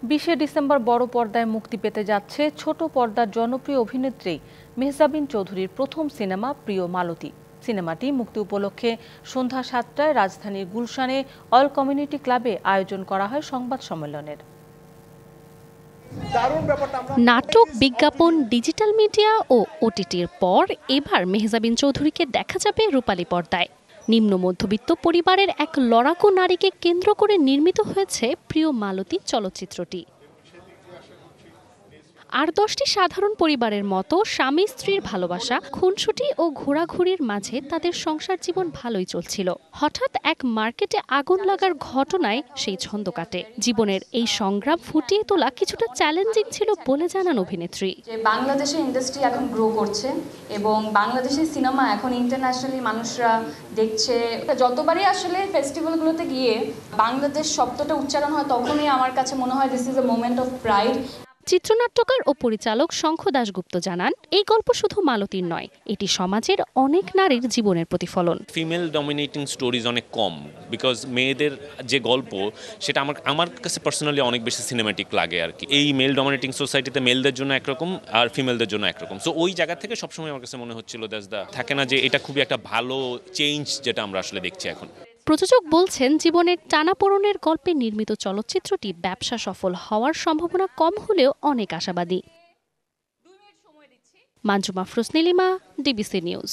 20শে December বড় পর্দায় মুক্তি পেতে যাচ্ছে ছোট পর্দার জনপ্রিয় অভিনেত্রী মেহজাবিন চৌধুরীর প্রথম সিনেমা প্রিয় মালতী। সিনেমাটি মুক্তি উপলক্ষে সন্ধ্যা 7টায় রাজধানীর গুলশানে অল কমিউনিটি ক্লাবে আয়োজন করা হয় সংবাদ সম্মেলনের। নাটক, বিজ্ঞাপন, ডিজিটাল মিডিয়া ও ওটিটির পর এবার মেহজাবিন চৌধুরীকে দেখা যাবে রূপালী পর্দায়। নিম্ন মধ্যবিত্ত পরিবারের এক লড়াকু নারীকে কেন্দ্র করে নির্মিত হয়েছে প্রিয় মালতী চলচ্চিত্রটি। আর 10টি সাধারণ পরিবারের মতো স্বামী স্ত্রীর ভালোবাসা, খুনসুটি ও ঘোরাঘুরির মাঝে তাদের সংসার জীবন ভালোই চলছিল। হঠাৎ এক মার্কেটে আগুন লাগার ঘটনায় সেই ছন্দ কাটে। জীবনের এই সংগ্রাম ফুটিয়ে তোলা কিছুটা চ্যালেঞ্জিং ছিল বলে জানান অভিনেত্রী। বাংলাদেশের ইন্ডাস্ট্রি এখন গ্রো করছে এবং বাংলাদেশের সিনেমা এখন ইন্টারন্যাশনালি মানুষরা দেখছে। যতবারই আসলে ফেস্টিভ্যালগুলোতে গিয়ে বাংলাদেশ শব্দটা উচ্চারণ হয় তখনই আমার কাছে মনে হয় this is a moment of pride. চিত্রনাট্যকার ও পরিচালক শঙ্খ দাশগুপ্ত জানান, এই গল্প শুধু মালতীর নয়, এটি সমাজের অনেক নারীর জীবনের প্রতিফলন। ফিমেল ডমিনেটিং স্টোরিজ অনেক কম, বিকজ মেয়েদের যে গল্প সেটা আমার কাছে পার্সোনালি অনেক বেশি সিনেম্যাটিক লাগে আর কি। এই মেল ডমিনেটিং সোসাইটিতে মেলদের জন্য একরকম আর ফিমেলদের জন্য একরকম। সো ওই জায়গা থেকে সবসময় আমার কাছে মনে হচ্ছিল থাকে না যে এটা খুবই একটা ভালো চেঞ্জ যেটা আমরা আসলে দেখছি এখন। প্রযোজক বলছেন, জীবনের টানাপোড়েনের গল্পে নির্মিত চলচ্চিত্রটি ব্যবসা সফল হওয়ার সম্ভাবনা কম হলেও অনেক আশাবাদী। Manjuma Afroz Nilima, DBC news.